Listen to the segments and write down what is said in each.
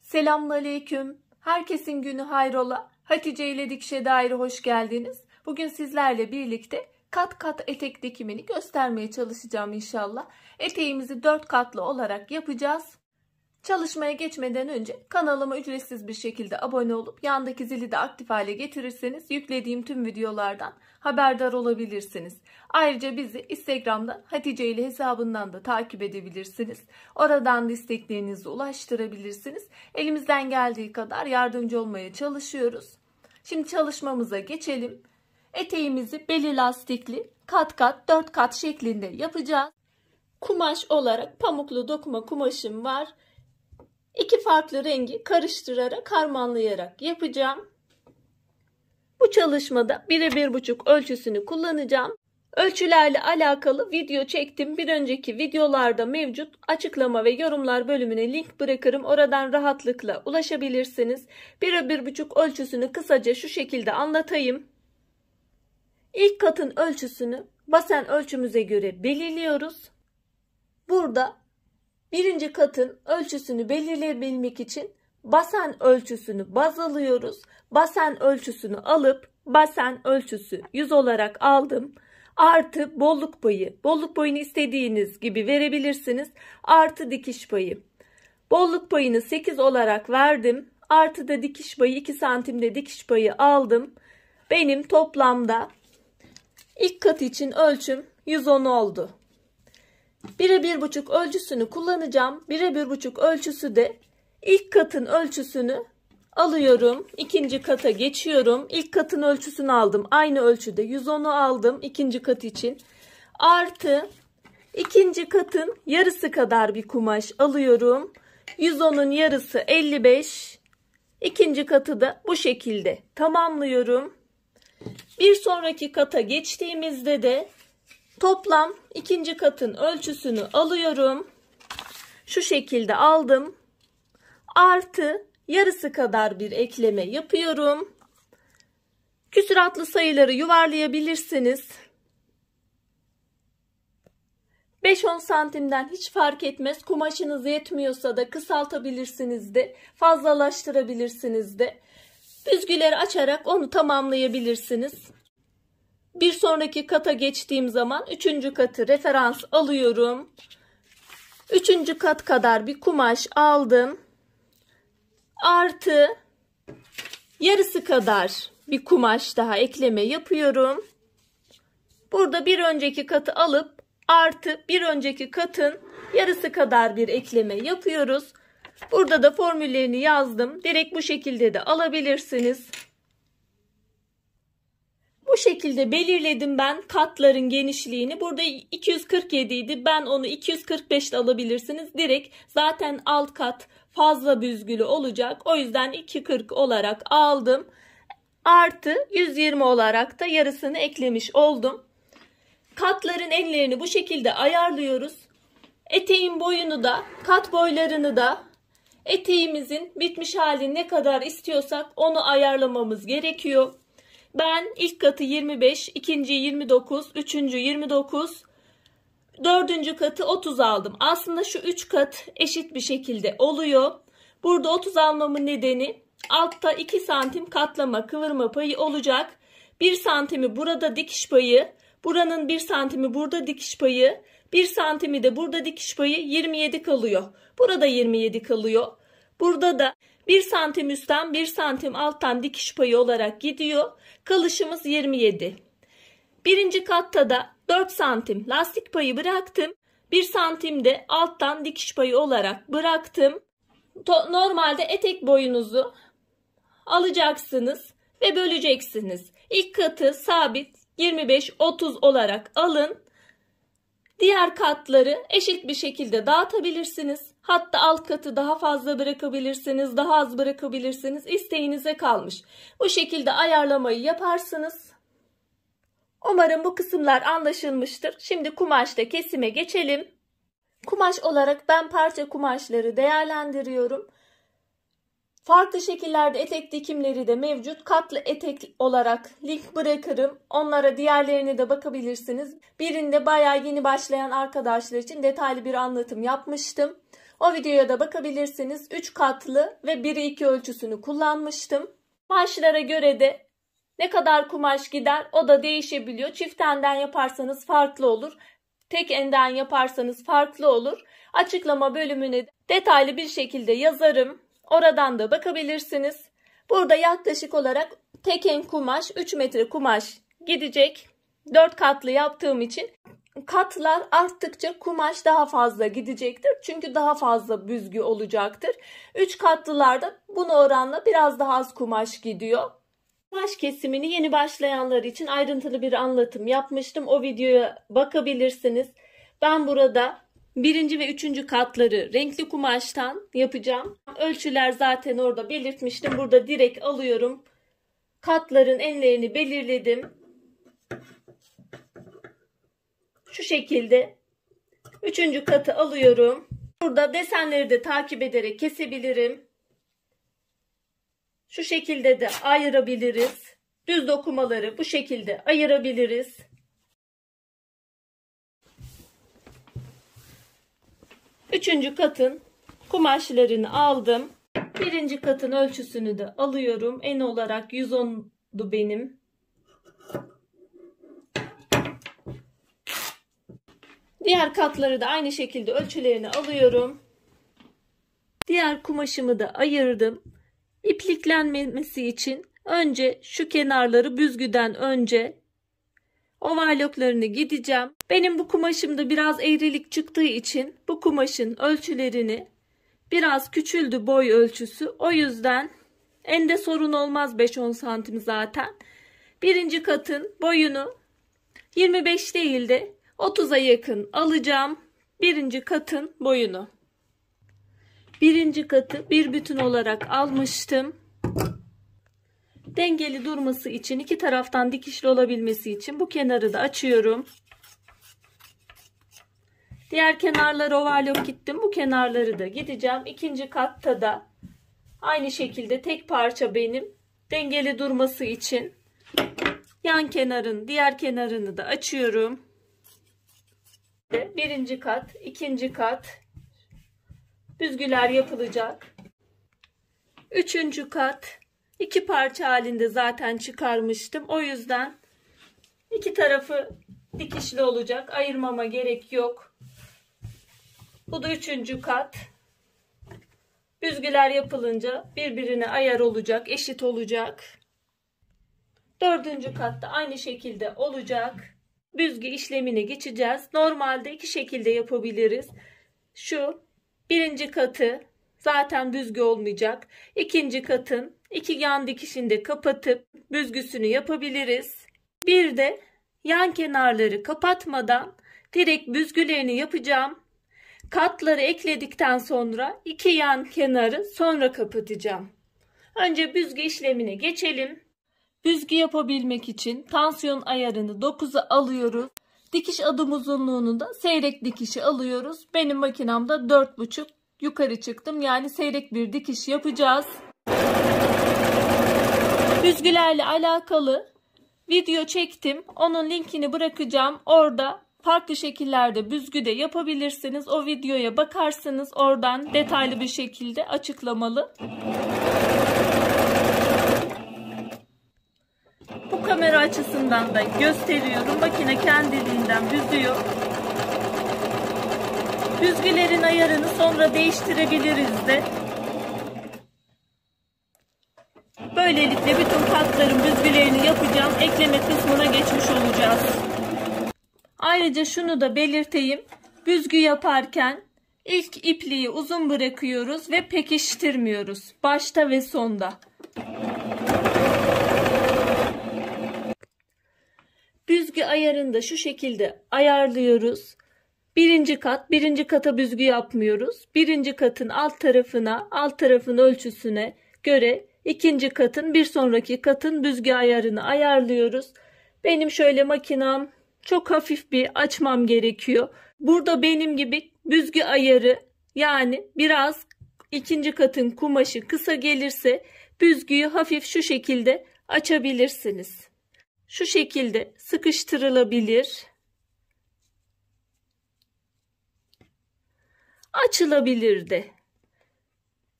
Selamünaleyküm. Herkesin günü hayrola. Hatice ile Dikişe Dair'e hoş geldiniz. Bugün sizlerle birlikte kat kat etek dikimini göstermeye çalışacağım inşallah. Eteğimizi 4 katlı olarak yapacağız. Çalışmaya geçmeden önce kanalıma ücretsiz bir şekilde abone olup yandaki zili de aktif hale getirirseniz yüklediğim tüm videolardan haberdar olabilirsiniz. Ayrıca bizi Instagram'dan Hatice ile hesabından da takip edebilirsiniz. Oradan da isteklerinizi ulaştırabilirsiniz. Elimizden geldiği kadar yardımcı olmaya çalışıyoruz. Şimdi çalışmamıza geçelim. Eteğimizi beli lastikli kat kat 4 kat şeklinde yapacağız. Kumaş olarak pamuklu dokuma kumaşım var. 2 farklı rengi karıştırarak, harmanlayarak yapacağım. Bu çalışmada 1'e 1,5 ölçüsünü kullanacağım. Ölçülerle alakalı video çektim. Bir önceki videolarda mevcut. Açıklama ve yorumlar bölümüne link bırakırım. Oradan rahatlıkla ulaşabilirsiniz. 1'e 1,5 ölçüsünü kısaca şu şekilde anlatayım. İlk katın ölçüsünü basen ölçümüze göre belirliyoruz. Burada birinci katın ölçüsünü belirleyebilmek için basen ölçüsünü baz alıyoruz. Basen ölçüsünü alıp basen ölçüsü 100 olarak aldım. Artı bolluk payı. Bolluk payını istediğiniz gibi verebilirsiniz. Artı dikiş payı. Bolluk payını 8 olarak verdim. Artı da dikiş payı 2 santimde dikiş payı aldım. Benim toplamda ilk kat için ölçüm 110 oldu. 1'e 1,5 ölçüsünü kullanacağım. 1'e 1,5 ölçüsü de ilk katın ölçüsünü alıyorum. İkinci kata geçiyorum. İlk katın ölçüsünü aldım. Aynı ölçüde 110'u aldım ikinci kat için. Artı ikinci katın yarısı kadar bir kumaş alıyorum. 110'un yarısı 55. İkinci katı da bu şekilde tamamlıyorum. Bir sonraki kata geçtiğimizde de toplam ikinci katın ölçüsünü alıyorum. Şu şekilde aldım. Artı yarısı kadar bir ekleme yapıyorum. Küsuratlı sayıları yuvarlayabilirsiniz. 5-10 santimden hiç fark etmez. Kumaşınız yetmiyorsa da kısaltabilirsiniz de, fazlalaştırabilirsiniz de. Büzgüleri açarak onu tamamlayabilirsiniz. Bir sonraki kata geçtiğim zaman 3. katı referans alıyorum. 3. kat kadar bir kumaş aldım. Artı yarısı kadar bir kumaş daha ekleme yapıyorum. Burada bir önceki katı alıp artı bir önceki katın yarısı kadar bir ekleme yapıyoruz. Burada da formüllerini yazdım. Direkt bu şekilde de alabilirsiniz. Bu şekilde belirledim ben katların genişliğini. Burada 247 idi. Ben onu 245 de alabilirsiniz. Direkt zaten alt kat fazla büzgülü olacak. O yüzden 240 olarak aldım. Artı 120 olarak da yarısını eklemiş oldum. Katların enlerini bu şekilde ayarlıyoruz. Eteğin boyunu da, kat boylarını da eteğimizin bitmiş hali ne kadar istiyorsak onu ayarlamamız gerekiyor. Ben ilk katı 25, ikinciyi 29, üçüncü 29, dördüncü katı 30 aldım. Aslında şu 3 kat eşit bir şekilde oluyor. Burada 30 almamın nedeni altta 2 santim katlama kıvırma payı olacak. 1 santimi burada dikiş payı, buranın 1 santimi burada dikiş payı, 1 santimi de burada dikiş payı 27 kalıyor. Burada 27 kalıyor. Burada da 1 santim üstten 1 santim alttan dikiş payı olarak gidiyor. Kalışımız 27. Birinci katta da 4 santim lastik payı bıraktım. 1 santim de alttan dikiş payı olarak bıraktım. Normalde etek boyunuzu alacaksınız ve böleceksiniz. İlk katı sabit 25-30 olarak alın. Diğer katları eşit bir şekilde dağıtabilirsiniz. Hatta alt katı daha fazla bırakabilirsiniz, daha az bırakabilirsiniz. İsteğinize kalmış. Bu şekilde ayarlamayı yaparsınız. Umarım bu kısımlar anlaşılmıştır. Şimdi kumaşta kesime geçelim. Kumaş olarak ben parça kumaşları değerlendiriyorum. Farklı şekillerde etek dikimleri de mevcut. Katlı etek olarak link bırakırım. Onlara diğerlerine de bakabilirsiniz. Birinde bayağı yeni başlayan arkadaşlar için detaylı bir anlatım yapmıştım. O videoya da bakabilirsiniz. 3 katlı ve 1'i 2 ölçüsünü kullanmıştım. Kumaşlara göre de ne kadar kumaş gider o da değişebiliyor. Çift enden yaparsanız farklı olur. Tek enden yaparsanız farklı olur. Açıklama bölümüne detaylı bir şekilde yazarım. Oradan da bakabilirsiniz. Burada yaklaşık olarak tek en kumaş 3 metre kumaş gidecek. 4 katlı yaptığım için katlar arttıkça kumaş daha fazla gidecektir. Çünkü daha fazla büzgü olacaktır. 3 katlılarda buna oranla biraz daha az kumaş gidiyor. Kumaş kesimini yeni başlayanlar için ayrıntılı bir anlatım yapmıştım. O videoya bakabilirsiniz. Ben burada 1. ve 3. katları renkli kumaştan yapacağım. Ölçüler zaten orada belirtmiştim. Burada direkt alıyorum. Katların enlerini belirledim. Şu şekilde 3. katı alıyorum. Burada desenleri de takip ederek kesebilirim. Şu şekilde de ayırabiliriz. Düz dokumaları bu şekilde ayırabiliriz. Üçüncü katın kumaşlarını aldım. 1. katın ölçüsünü de alıyorum. En olarak 110'du benim. Diğer katları da aynı şekilde ölçülerini alıyorum. Diğer kumaşımı da ayırdım. İpliklenmemesi için önce şu kenarları büzgüden önce overlocklarını gideceğim. Benim bu kumaşımda biraz eğrilik çıktığı için bu kumaşın ölçülerini biraz küçüldü boy ölçüsü. O yüzden ende sorun olmaz 5-10 santim zaten. 1. katın boyunu 25 değil de 30'a yakın alacağım. 1. katın boyunu. 1. katı bir bütün olarak almıştım. Dengeli durması için iki taraftan dikişli olabilmesi için bu kenarı da açıyorum. Diğer kenarları overlock gittim. Bu kenarları da gideceğim. 2. katta da aynı şekilde tek parça benim. Dengeli durması için yan kenarın diğer kenarını da açıyorum. 1. kat, 2. kat büzgüler yapılacak. 3. kat 2 parça halinde zaten çıkarmıştım. O yüzden iki tarafı dikişli olacak. Ayırmama gerek yok. Bu da 3. kat. Büzgüler yapılınca birbirine ayar olacak, eşit olacak. 4. katta aynı şekilde olacak. Büzgü işlemine geçeceğiz. Normalde iki şekilde yapabiliriz. Şu 1. katı zaten büzgü olmayacak. 2. katın 2 yan dikişini de kapatıp büzgüsünü yapabiliriz. Bir de yan kenarları kapatmadan direkt büzgülerini yapacağım. Katları ekledikten sonra 2 yan kenarı sonra kapatacağım. Önce büzgü işlemine geçelim. Büzgü yapabilmek için tansiyon ayarını 9'a alıyoruz. Dikiş adım uzunluğunu da seyrek dikişi alıyoruz. Benim makinamda 4,5 yukarı çıktım. Yani seyrek bir dikiş yapacağız. Büzgülerle alakalı video çektim. Onun linkini bırakacağım. Orada farklı şekillerde büzgü de yapabilirsiniz. O videoya bakarsınız. Oradan detaylı bir şekilde açıklamalı. Bu kamera açısından da gösteriyorum. Makine kendiliğinden büzüyor. Büzgülerin ayarını sonra değiştirebiliriz de. Böylelikle bütün katların büzgülerini yapacağım. Ekleme kısmına geçmiş olacağız. Ayrıca şunu da belirteyim. Büzgü yaparken ilk ipliği uzun bırakıyoruz ve pekiştirmiyoruz. Başta ve sonda. Büzgü ayarını da şu şekilde ayarlıyoruz. 1. kat, 1. kata büzgü yapmıyoruz. 1. katın alt tarafın ölçüsüne göre 2. katın bir sonraki katın büzgü ayarını ayarlıyoruz. Benim şöyle makinam çok hafif bir açmam gerekiyor. Burada benim gibi büzgü ayarı yani biraz 2. katın kumaşı kısa gelirse büzgüyü hafif şu şekilde açabilirsiniz. Şu şekilde sıkıştırılabilir. açılabilirdi.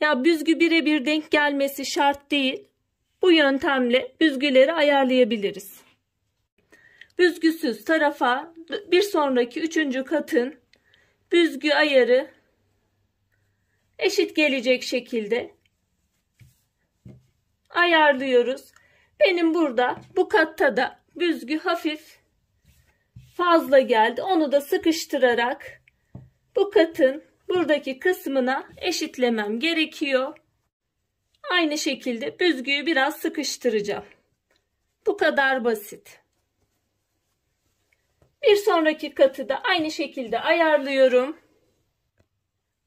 Ya büzgü birebir denk gelmesi şart değil. Bu yöntemle büzgüleri ayarlayabiliriz. Büzgüsüz tarafa bir sonraki 3. katın büzgü ayarı eşit gelecek şekilde ayarlıyoruz. Benim burada bu katta da büzgü hafif fazla geldi. Onu da sıkıştırarak bu katın buradaki kısmına eşitlemem gerekiyor. Aynı şekilde büzgüyü biraz sıkıştıracağım. Bu kadar basit. Bir sonraki katı da aynı şekilde ayarlıyorum.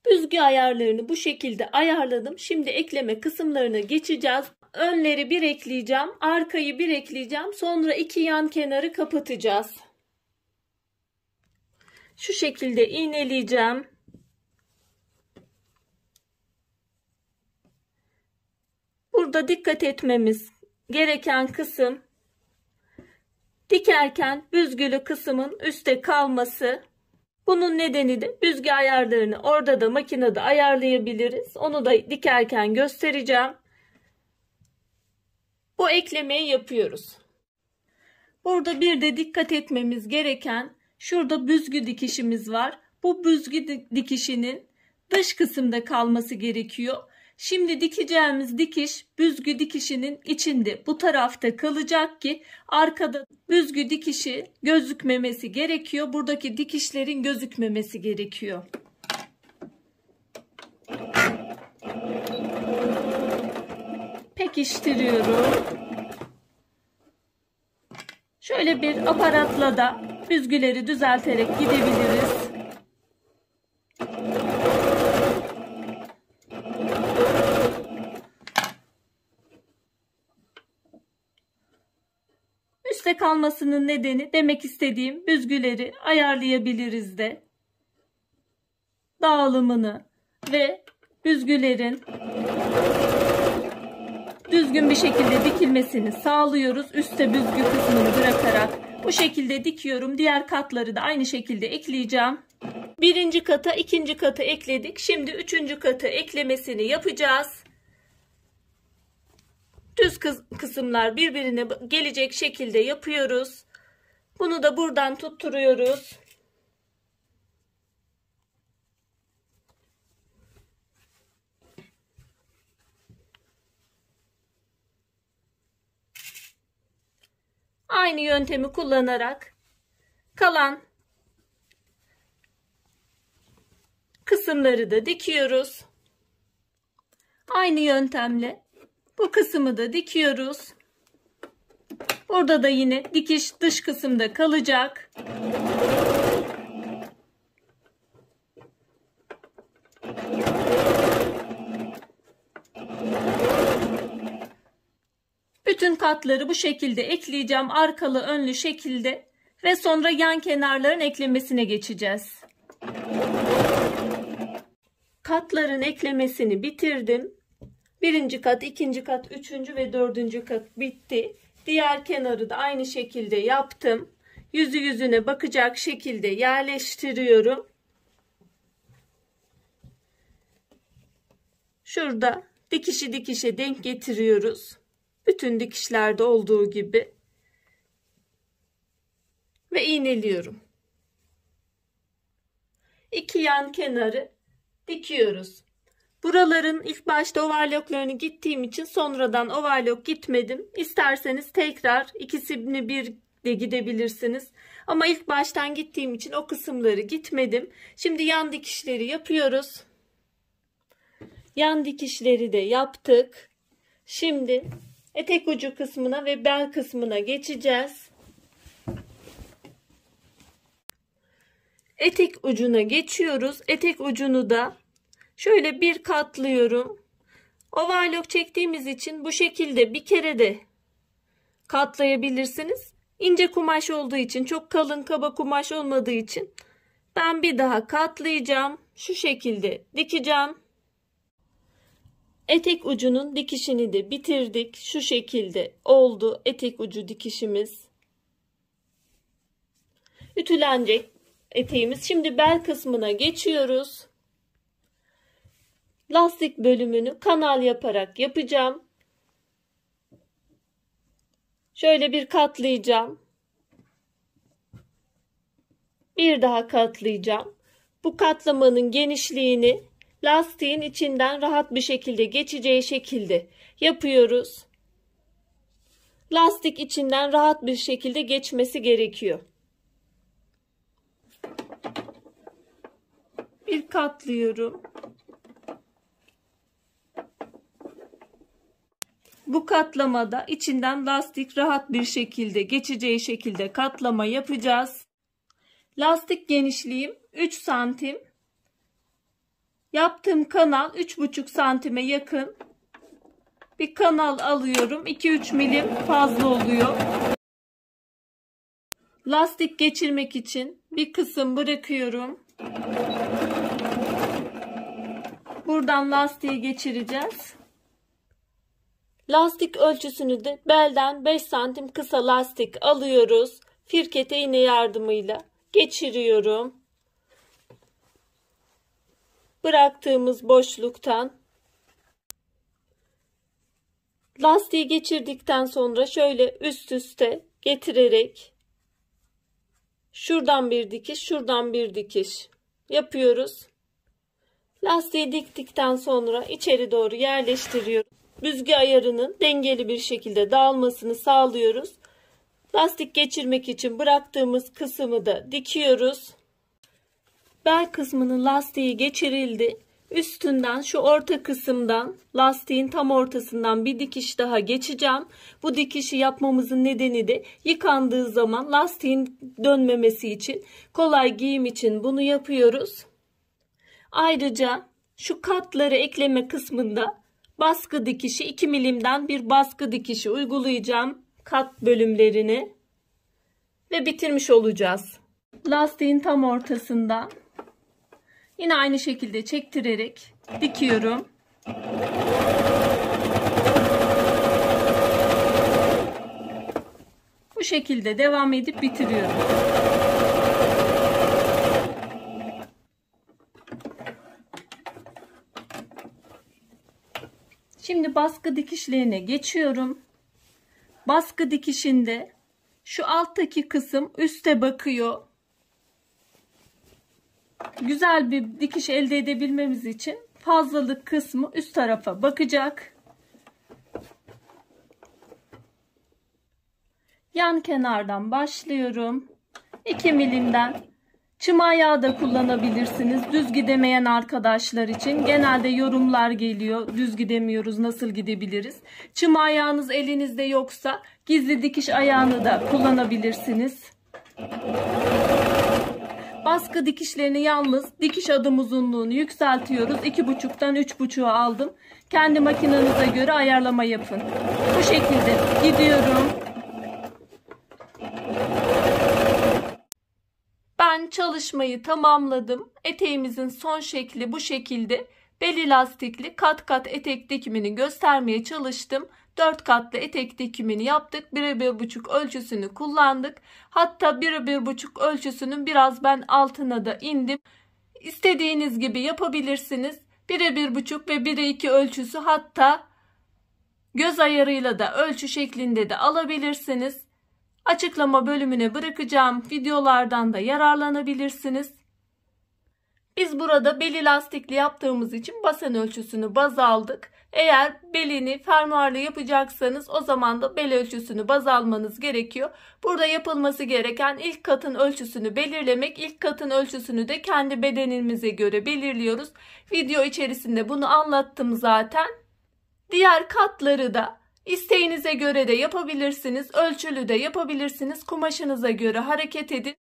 Büzgü ayarlarını bu şekilde ayarladım. Şimdi ekleme kısımlarına geçeceğiz. Önleri bir ekleyeceğim, arkayı bir ekleyeceğim. Sonra 2 yan kenarı kapatacağız. Şu şekilde iğneleyeceğim. Burada dikkat etmemiz gereken kısım, dikerken büzgülü kısmın üstte kalması. Bunun nedeni de büzgü ayarlarını orada da makinede ayarlayabiliriz. Onu da dikerken göstereceğim. Bu eklemeyi yapıyoruz. Burada bir de dikkat etmemiz gereken, şurada büzgü dikişimiz var. Bu büzgü dikişinin dış kısımda kalması gerekiyor. Şimdi dikeceğimiz dikiş büzgü dikişinin içinde bu tarafta kalacak ki arkada büzgü dikişi gözükmemesi gerekiyor. Buradaki dikişlerin gözükmemesi gerekiyor. Pekiştiriyorum. Şöyle bir aparatla da büzgüleri düzelterek gidebiliriz. Üste kalmasının nedeni, demek istediğim, büzgüleri ayarlayabiliriz de. Dağılımını ve büzgülerin düzgün bir şekilde dikilmesini sağlıyoruz. Üste büzgü kısmını bırakarak bu şekilde dikiyorum. Diğer katları da aynı şekilde ekleyeceğim. Birinci kata, ikinci kata ekledik. Şimdi 3. katı eklemesini yapacağız. Düz kısımlar birbirine gelecek şekilde yapıyoruz. Bunu da buradan tutturuyoruz. Aynı yöntemi kullanarak kalan kısımları da dikiyoruz. Aynı yöntemle bu kısmı da dikiyoruz. Burada da yine dikiş dış kısımda kalacak. Bütün katları bu şekilde ekleyeceğim, arkalı önlü şekilde ve sonra yan kenarların eklemesine geçeceğiz. Katların eklemesini bitirdim. Birinci kat, ikinci kat, üçüncü ve dördüncü kat bitti. Diğer kenarı da aynı şekilde yaptım. Yüzü yüzüne bakacak şekilde yerleştiriyorum. Şurada dikişi dikişe denk getiriyoruz. Bütün dikişlerde olduğu gibi. Ve iğneliyorum. 2 yan kenarı dikiyoruz. Buraların ilk başta overlocklarını gittiğim için sonradan overlock gitmedim. İsterseniz tekrar ikisini bir de gidebilirsiniz. Ama ilk baştan gittiğim için o kısımları gitmedim. Şimdi yan dikişleri yapıyoruz. Yan dikişleri de yaptık. Şimdi etek ucu kısmına ve bel kısmına geçeceğiz. Etek ucuna geçiyoruz. Etek ucunu da şöyle bir katlıyorum. Overlock çektiğimiz için bu şekilde bir kere de katlayabilirsiniz. İnce kumaş olduğu için, çok kalın kaba kumaş olmadığı için ben bir daha katlayacağım. Şu şekilde dikeceğim. Etek ucunun dikişini de bitirdik. Şu şekilde oldu etek ucu dikişimiz. Ütülenecek eteğimiz. Şimdi bel kısmına geçiyoruz. lastik bölümünü kanal yaparak yapacağım. Şöyle bir katlayacağım. Bir daha katlayacağım. Bu katlamanın genişliğini lastiğin içinden rahat bir şekilde geçeceği şekilde yapıyoruz. Lastik içinden rahat bir şekilde geçmesi gerekiyor. Bir katlıyorum. Bu katlamada içinden lastik rahat bir şekilde geçeceği şekilde katlama yapacağız. Lastik genişliğim 3 santim. Yaptığım kanal 3,5 santime yakın. Bir kanal alıyorum. 2-3 milim fazla oluyor. Lastik geçirmek için bir kısım bırakıyorum. Buradan lastiği geçireceğiz. Lastik ölçüsünü de belden 5 santim kısa lastik alıyoruz. Firkete iğne yardımıyla geçiriyorum. Bıraktığımız boşluktan lastiği geçirdikten sonra şöyle üst üste getirerek şuradan bir dikiş, şuradan bir dikiş yapıyoruz. Lastiği diktikten sonra içeri doğru yerleştiriyoruz. Büzgü ayarının dengeli bir şekilde dağılmasını sağlıyoruz. Lastik geçirmek için bıraktığımız kısmı da dikiyoruz. Bel kısmının lastiği geçirildi. Üstünden şu orta kısımdan lastiğin tam ortasından bir dikiş daha geçeceğim. Bu dikişi yapmamızın nedeni de yıkandığı zaman lastiğin dönmemesi için, kolay giyim için bunu yapıyoruz. Ayrıca şu katları ekleme kısmında baskı dikişi 2 milimden bir baskı dikişi uygulayacağım kat bölümlerini ve bitirmiş olacağız. Lastiğin tam ortasından yine aynı şekilde çektirerek dikiyorum. Bu şekilde devam edip bitiriyorum. Şimdi baskı dikişlerine geçiyorum. Baskı dikişinde şu alttaki kısım üste bakıyor. Güzel bir dikiş elde edebilmemiz için fazlalık kısmı üst tarafa bakacak. Yan kenardan başlıyorum. 2 milimden çım ayağı da kullanabilirsiniz. Düz gidemeyen arkadaşlar için genelde yorumlar geliyor. Düz gidemiyoruz, nasıl gidebiliriz? Çım ayağınız elinizde yoksa gizli dikiş ayağını da kullanabilirsiniz. Baskı dikişlerini yalnız dikiş adım uzunluğunu yükseltiyoruz. 2,5'tan 3,5'a aldım. Kendi makinenize göre ayarlama yapın. Bu şekilde gidiyorum. Ben çalışmayı tamamladım. Eteğimizin son şekli bu şekilde. Bel lastikli kat kat etek dikimini göstermeye çalıştım. 4 katlı etek dikimini yaptık. 1'e 1,5 ölçüsünü kullandık. Hatta 1'e 1,5 ölçüsünün biraz ben altına da indim. İstediğiniz gibi yapabilirsiniz. 1'e 1,5 ve 1'e 2 ölçüsü, hatta göz ayarıyla da ölçü şeklinde de alabilirsiniz. Açıklama bölümüne bırakacağım videolardan da yararlanabilirsiniz. Biz burada beli lastikli yaptığımız için basen ölçüsünü baz aldık. Eğer belini fermuarlı yapacaksanız o zaman da bel ölçüsünü baz almanız gerekiyor. Burada yapılması gereken ilk katın ölçüsünü belirlemek. İlk katın ölçüsünü de kendi bedenimize göre belirliyoruz. Video içerisinde bunu anlattım zaten. Diğer katları da İsteğinize göre de yapabilirsiniz. Ölçülü de yapabilirsiniz. Kumaşınıza göre hareket edin.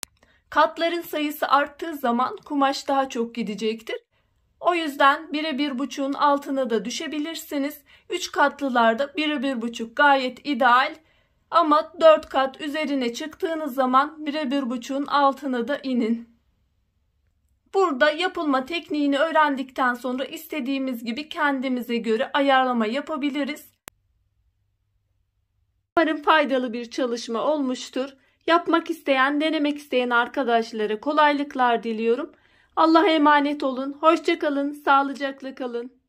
Katların sayısı arttığı zaman kumaş daha çok gidecektir. O yüzden 1'e 1,5'un altına da düşebilirsiniz. 3 katlılarda 1'e 1,5 gayet ideal. Ama 4 kat üzerine çıktığınız zaman 1'e 1,5'un altına da inin. Burada yapılma tekniğini öğrendikten sonra istediğimiz gibi kendimize göre ayarlama yapabiliriz. Umarım faydalı bir çalışma olmuştur. Yapmak isteyen, denemek isteyen arkadaşlara kolaylıklar diliyorum. Allah'a emanet olun. Hoşça kalın, sağlıcakla kalın.